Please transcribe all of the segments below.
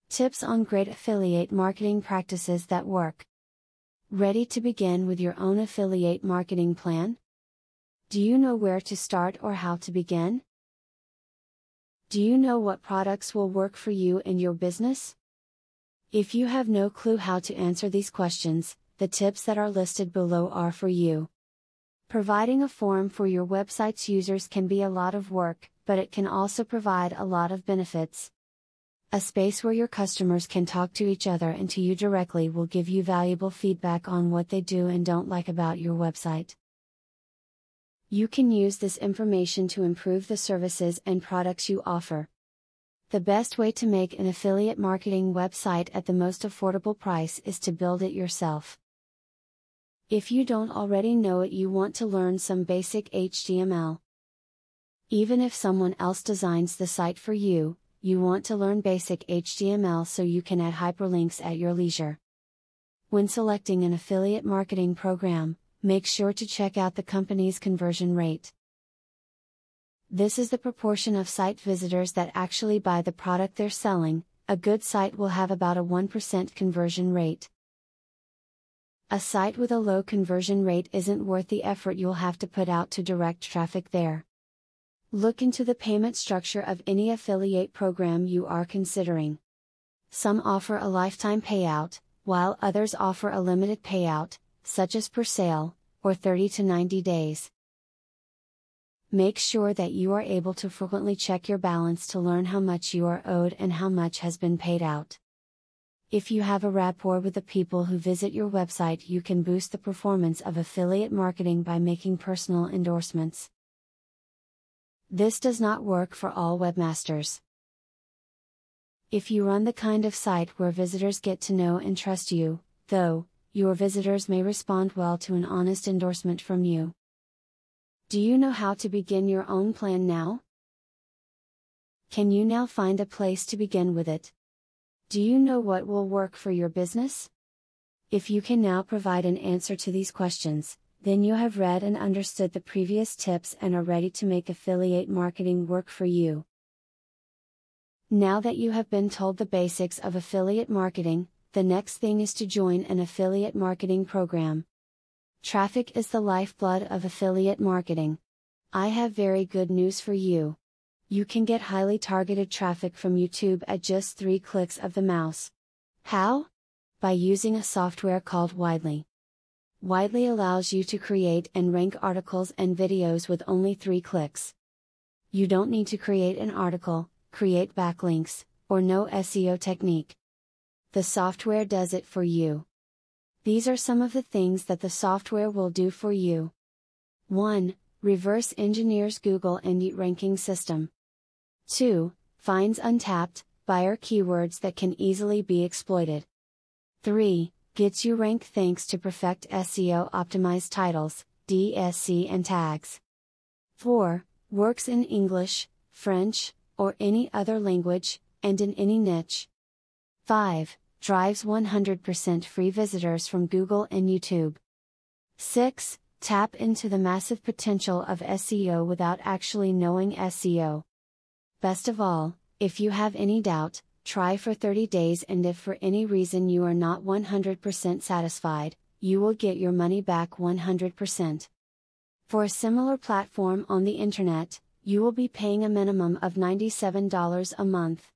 Tips on great affiliate marketing practices that work. Ready to begin with your own affiliate marketing plan? Do you know where to start or how to begin? Do you know what products will work for you and your business? If you have no clue how to answer these questions, the tips that are listed below are for you. Providing a forum for your website's users can be a lot of work, but it can also provide a lot of benefits. A space where your customers can talk to each other and to you directly will give you valuable feedback on what they do and don't like about your website. You can use this information to improve the services and products you offer. The best way to make an affiliate marketing website at the most affordable price is to build it yourself. If you don't already know it, you want to learn some basic HTML. Even if someone else designs the site for you, you want to learn basic HTML so you can add hyperlinks at your leisure. When selecting an affiliate marketing program, make sure to check out the company's conversion rate. This is the proportion of site visitors that actually buy the product they're selling. A good site will have about a 1% conversion rate. A site with a low conversion rate isn't worth the effort you'll have to put out to direct traffic there. Look into the payment structure of any affiliate program you are considering. Some offer a lifetime payout, while others offer a limited payout, such as per sale, or 30 to 90 days. Make sure that you are able to frequently check your balance to learn how much you are owed and how much has been paid out. If you have a rapport with the people who visit your website, you can boost the performance of affiliate marketing by making personal endorsements. This does not work for all webmasters. If you run the kind of site where visitors get to know and trust you, though, your visitors may respond well to an honest endorsement from you. Do you know how to begin your own plan now? Can you now find a place to begin with it? Do you know what will work for your business? If you can now provide an answer to these questions, then you have read and understood the previous tips and are ready to make affiliate marketing work for you. Now that you have been told the basics of affiliate marketing, the next thing is to join an affiliate marketing program. Traffic is the lifeblood of affiliate marketing. I have very good news for you. You can get highly targeted traffic from YouTube at just 3 clicks of the mouse. How? By using a software called Widely. Widely allows you to create and rank articles and videos with only 3 clicks. You don't need to create an article, create backlinks, or know SEO technique. The software does it for you. These are some of the things that the software will do for you. 1. Reverse engineers Google Indie ranking system. 2. Finds untapped, buyer keywords that can easily be exploited. 3. Gets you ranked thanks to perfect SEO optimized titles, DSC and tags. 4. Works in English, French, or any other language, and in any niche. 5. Drives 100% free visitors from Google and YouTube. 6. Tap into the massive potential of SEO without actually knowing SEO. Best of all, if you have any doubt, try for 30 days, and if for any reason you are not 100% satisfied, you will get your money back 100%. For a similar platform on the internet, you will be paying a minimum of $97 a month.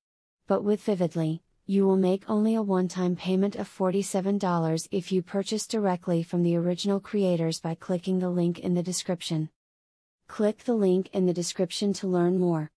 But with Vividly, you will make only a one-time payment of $47 if you purchase directly from the original creators by clicking the link in the description. Click the link in the description to learn more.